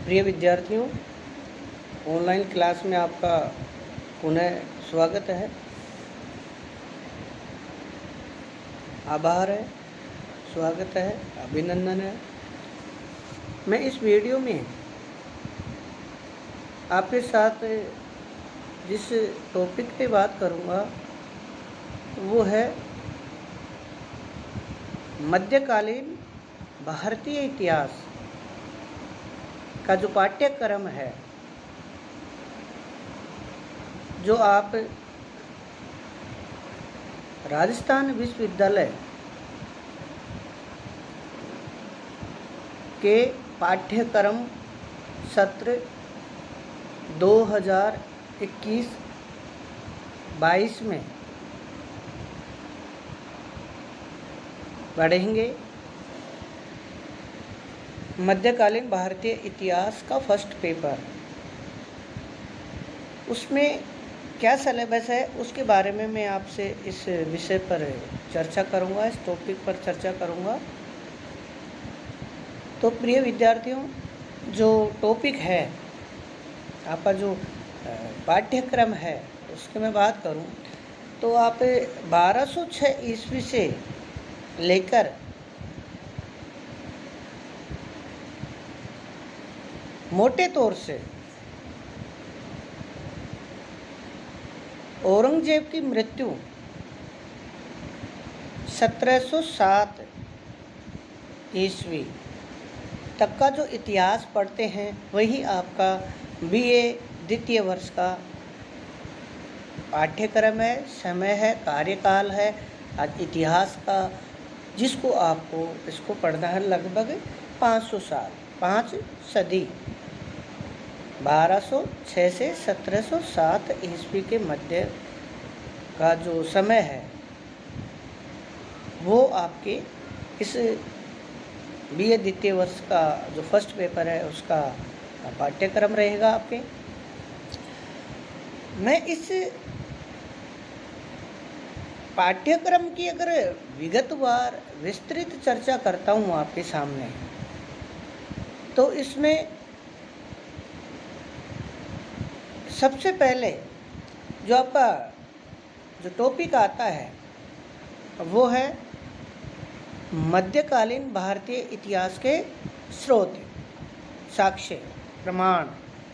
प्रिय विद्यार्थियों, online class में आपका पुनः स्वागत है। आभार है, स्वागत है, अभिनंदन है। मैं इस वीडियो में आपके साथ जिस टॉपिक पे बात करूँगा वो है मध्यकालीन भारतीय इतिहास का जो पाठ्यक्रम है, जो आप राजस्थान विश्वविद्यालय के पाठ्यक्रम सत्र 2021-22 में पढ़ेंगे। मध्यकालीन भारतीय इतिहास का फर्स्ट पेपर, उसमें क्या सिलेबस है उसके बारे में मैं आपसे इस विषय पर चर्चा करूंगा, इस टॉपिक पर चर्चा करूंगा। तो प्रिय विद्यार्थियों, जो टॉपिक है आपका, जो पाठ्यक्रम है उसकी मैं बात करूं तो आप 1206 ईस्वी से लेकर मोटे तौर से औरंगजेब की मृत्यु 1707 ईस्वी तक का जो इतिहास पढ़ते हैं वही आपका बीए द्वितीय वर्ष का पाठ्यक्रम है, समय है, कार्यकाल है आज इतिहास का, जिसको आपको इसको पढ़ना है लगभग 500 साल, 5 सदी, 1206 से 1707 ईस्वी के मध्य का जो समय है वो आपके इस बीए द्वितीय वर्ष का जो फर्स्ट पेपर है उसका पाठ्यक्रम रहेगा आपके। मैं इस पाठ्यक्रम की अगर विगतवार विस्तृत चर्चा करता हूँ आपके सामने, तो इसमें सबसे पहले जो आपका जो टॉपिक आता है वो है मध्यकालीन भारतीय इतिहास के स्रोत, साक्ष्य, प्रमाण,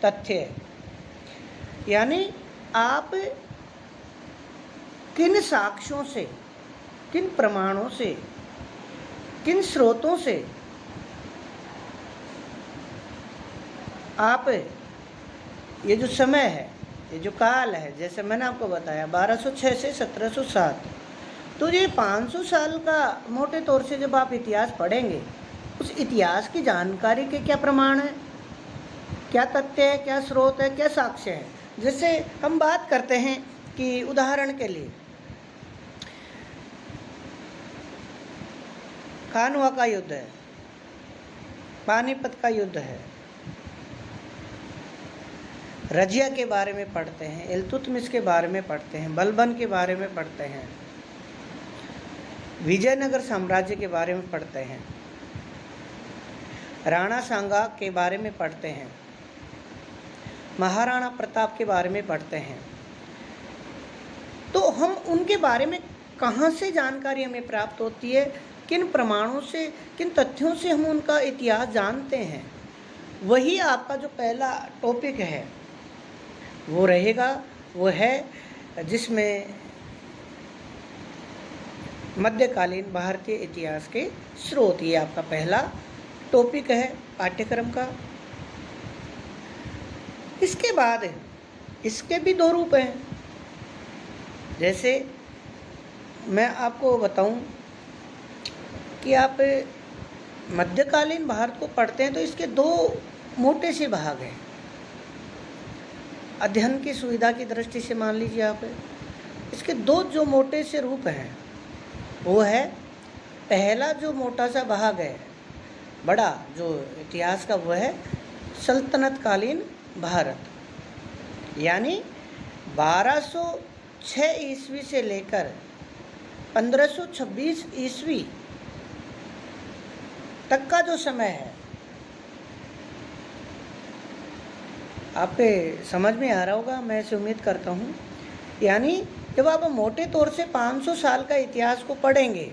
तथ्य। यानी आप किन साक्ष्यों से, किन प्रमाणों से, किन स्रोतों से आप ये जो समय है, ये जो काल है, जैसे मैंने आपको बताया 1206 से 1707, तो ये 500 साल का मोटे तौर से जब आप इतिहास पढ़ेंगे, उस इतिहास की जानकारी के क्या प्रमाण है, क्या तथ्य है, क्या स्रोत है, क्या साक्ष्य है। जैसे हम बात करते हैं कि उदाहरण के लिए खानवा का युद्ध है, पानीपत का युद्ध है, रजिया के बारे में पढ़ते हैं, इल्तुतमिश के बारे में पढ़ते हैं, बलबन के बारे में पढ़ते हैं, विजयनगर साम्राज्य के बारे में पढ़ते हैं, राणा सांगा के बारे में पढ़ते हैं, महाराणा प्रताप के बारे में पढ़ते हैं। तो हम उनके बारे में कहाँ से जानकारी हमें प्राप्त होती है, किन प्रमाणों से, किन तथ्यों से हम उनका इतिहास जानते हैं, वही आपका जो पहला टॉपिक है वो रहेगा। वो है जिसमें मध्यकालीन भारतीय इतिहास के स्रोत, ये आपका पहला टॉपिक है पाठ्यक्रम का। इसके बाद इसके भी दो रूप हैं। जैसे मैं आपको बताऊं कि आप मध्यकालीन भारत को पढ़ते हैं तो इसके दो मोटे से भाग हैं। अध्ययन की सुविधा की दृष्टि से मान लीजिए आप, इसके दो जो मोटे से रूप हैं वो है, पहला जो मोटा सा भाग है, बड़ा जो इतिहास का, वो है सल्तनतकालीन भारत, यानी 1206 ईस्वी से लेकर 1526 ईस्वी तक का जो समय है आपके समझ में आ रहा होगा, मैं ऐसे उम्मीद करता हूँ। यानी जब आप मोटे तौर से 500 साल का इतिहास को पढ़ेंगे,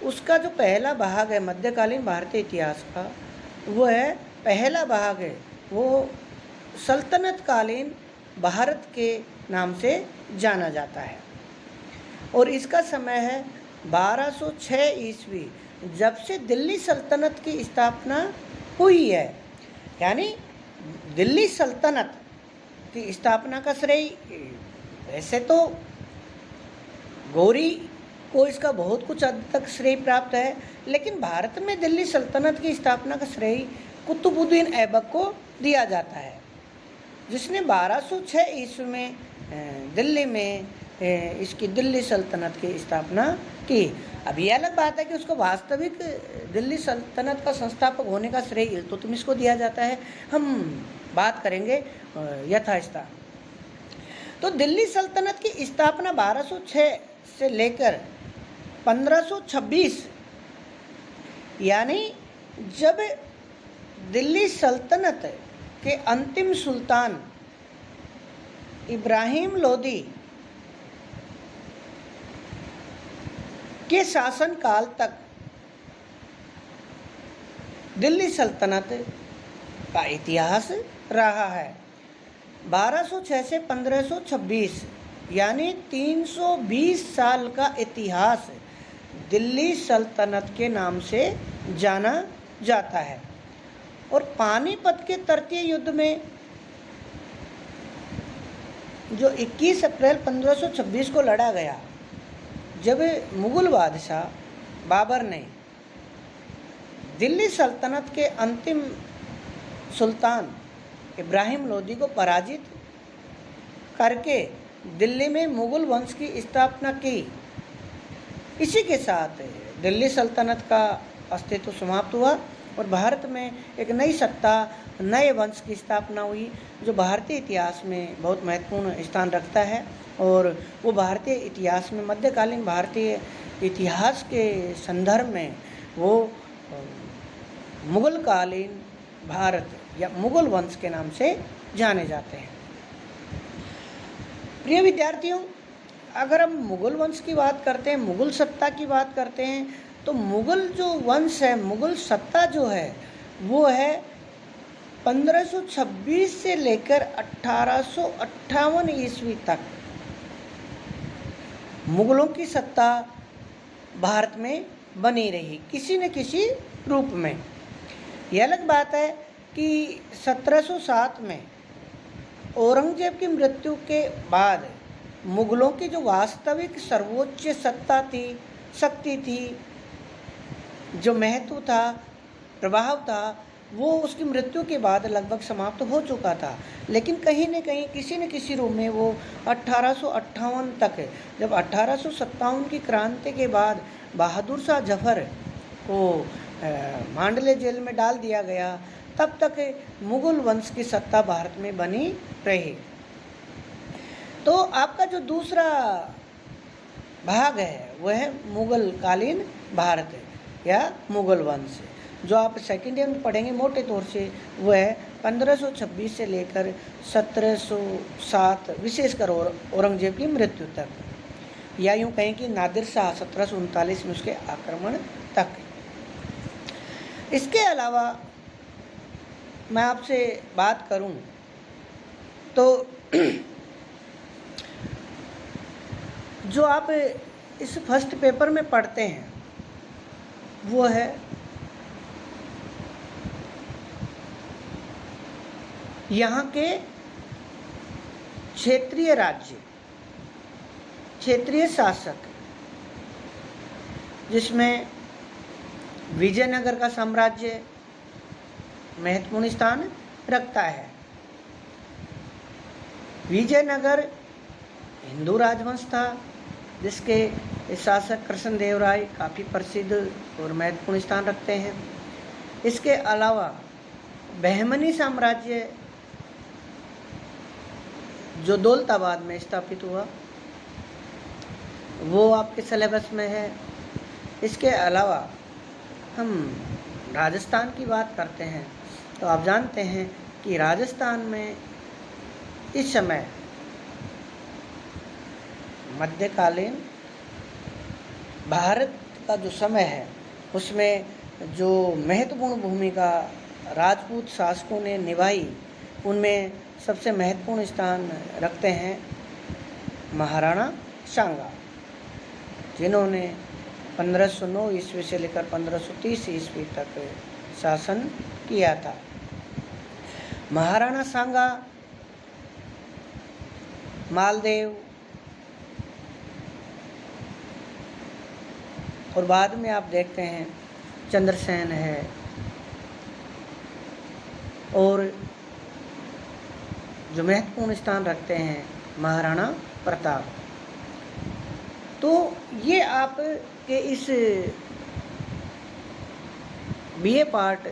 उसका जो पहला भाग है मध्यकालीन भारतीय इतिहास का, वो है पहला भाग है वो सल्तनत कालीन भारत के नाम से जाना जाता है। और इसका समय है 1206 ईस्वी, जब से दिल्ली सल्तनत की स्थापना हुई है। यानी दिल्ली सल्तनत की स्थापना का श्रेय वैसे तो गौरी को इसका बहुत कुछ हद तक श्रेय प्राप्त है, लेकिन भारत में दिल्ली सल्तनत की स्थापना का श्रेय कुतुबुद्दीन ऐबक को दिया जाता है, जिसने 1206 ईस्वी में दिल्ली में इसकी दिल्ली सल्तनत की स्थापना की। अब ये अलग बात है कि उसको वास्तविक दिल्ली सल्तनत का संस्थापक होने का श्रेय इल्तुतमिश को दिया जाता है, हम बात करेंगे यथास्था। तो दिल्ली सल्तनत की स्थापना 1206 से लेकर 1526, यानी जब दिल्ली सल्तनत के अंतिम सुल्तान इब्राहिम लोदी के शासनकाल तक दिल्ली सल्तनत का इतिहास रहा है। 1206 से 1526 यानी 320 साल का इतिहास दिल्ली सल्तनत के नाम से जाना जाता है। और पानीपत के तृतीय युद्ध में जो 21 अप्रैल 1526 को लड़ा गया, जब मुगल बादशाह बाबर ने दिल्ली सल्तनत के अंतिम सुल्तान इब्राहिम लोदी को पराजित करके दिल्ली में मुगल वंश की स्थापना की, इसी के साथ दिल्ली सल्तनत का अस्तित्व समाप्त हुआ और भारत में एक नई सत्ता, नए वंश की स्थापना हुई, जो भारतीय इतिहास में बहुत महत्वपूर्ण स्थान रखता है। और वो भारतीय इतिहास में, मध्यकालीन भारतीय इतिहास के संदर्भ में वो मुगल कालीन भारत या मुगल वंश के नाम से जाने जाते हैं। प्रिय विद्यार्थियों, अगर हम मुगल वंश की बात करते हैं, मुगल सत्ता की बात करते हैं, तो मुगल जो वंश है, मुगल सत्ता जो है, वो है 1526 से लेकर 1858 ईस्वी तक मुगलों की सत्ता भारत में बनी रही किसी न किसी रूप में। यह अलग बात है कि 1707 में औरंगजेब की मृत्यु के बाद मुगलों की जो वास्तविक सर्वोच्च सत्ता थी, शक्ति थी, जो महत्व था, प्रभाव था, वो उसकी मृत्यु के बाद लगभग समाप्त हो चुका था। लेकिन कहीं न कहीं किसी न किसी रूप में वो 1858 तक, जब 1857 की क्रांति के बाद बहादुर शाह जफर को मांडले जेल में डाल दिया गया, तब तक मुगल वंश की सत्ता भारत में बनी रही। तो आपका जो दूसरा भाग है वह है मुगल कालीन भारत या मुगल वंश, जो आप सेकेंड ईयर में पढ़ेंगे मोटे तौर से। वह है 1526 से लेकर 1707, विशेषकर औरंगजेब की मृत्यु तक, या यूँ कहें कि नादिर शाह 1739 में उसके आक्रमण तक। इसके अलावा मैं आपसे बात करूं तो जो आप इस फर्स्ट पेपर में पढ़ते हैं वो है यहाँ के क्षेत्रीय राज्य, क्षेत्रीय शासक, जिसमें विजयनगर का साम्राज्य महत्वपूर्ण स्थान रखता है। विजयनगर हिंदू राजवंश था, जिसके शासक कृष्णदेव राय काफ़ी प्रसिद्ध और महत्वपूर्ण स्थान रखते हैं। इसके अलावा बहमनी साम्राज्य जो दौलताबाद में स्थापित हुआ, वो आपके सिलेबस में है। इसके अलावा हम राजस्थान की बात करते हैं तो आप जानते हैं कि राजस्थान में इस समय मध्यकालीन भारत का जो समय है उसमें जो महत्वपूर्ण भूमिका राजपूत शासकों ने निभाई, उनमें सबसे महत्वपूर्ण स्थान रखते हैं महाराणा सांगा, जिन्होंने 1509 ईस्वी से लेकर 1530 ईस्वी तक शासन किया था। महाराणा सांगा मालदेव और बाद में आप देखते हैं चंद्रसेन है और जो महत्वपूर्ण स्थान रखते हैं महाराणा प्रताप। तो ये आपके इस बीए पार्ट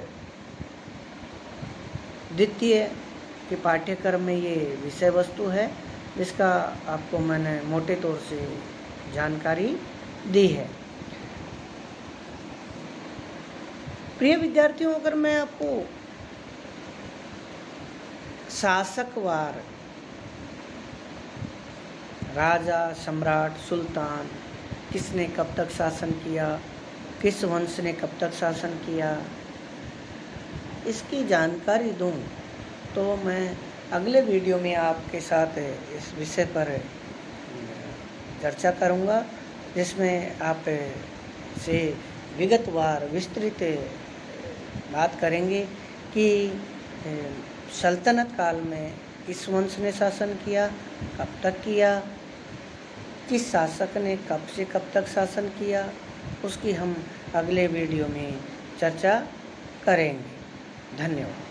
द्वितीय के पाठ्यक्रम में ये विषय वस्तु है, जिसका आपको मैंने मोटे तौर से जानकारी दी है। प्रिय विद्यार्थियों, अगर मैं आपको शासकवार राजा, सम्राट, सुल्तान किसने कब तक शासन किया, किस वंश ने कब तक शासन किया, इसकी जानकारी दूं तो मैं अगले वीडियो में आपके साथ इस विषय पर चर्चा करूंगा, जिसमें आप से विगतवार विस्तृत बात करेंगे कि सल्तनत काल में किस वंश ने शासन किया, कब तक किया, किस शासक ने कब से कब तक शासन किया, उसकी हम अगले वीडियो में चर्चा करेंगे। धन्यवाद।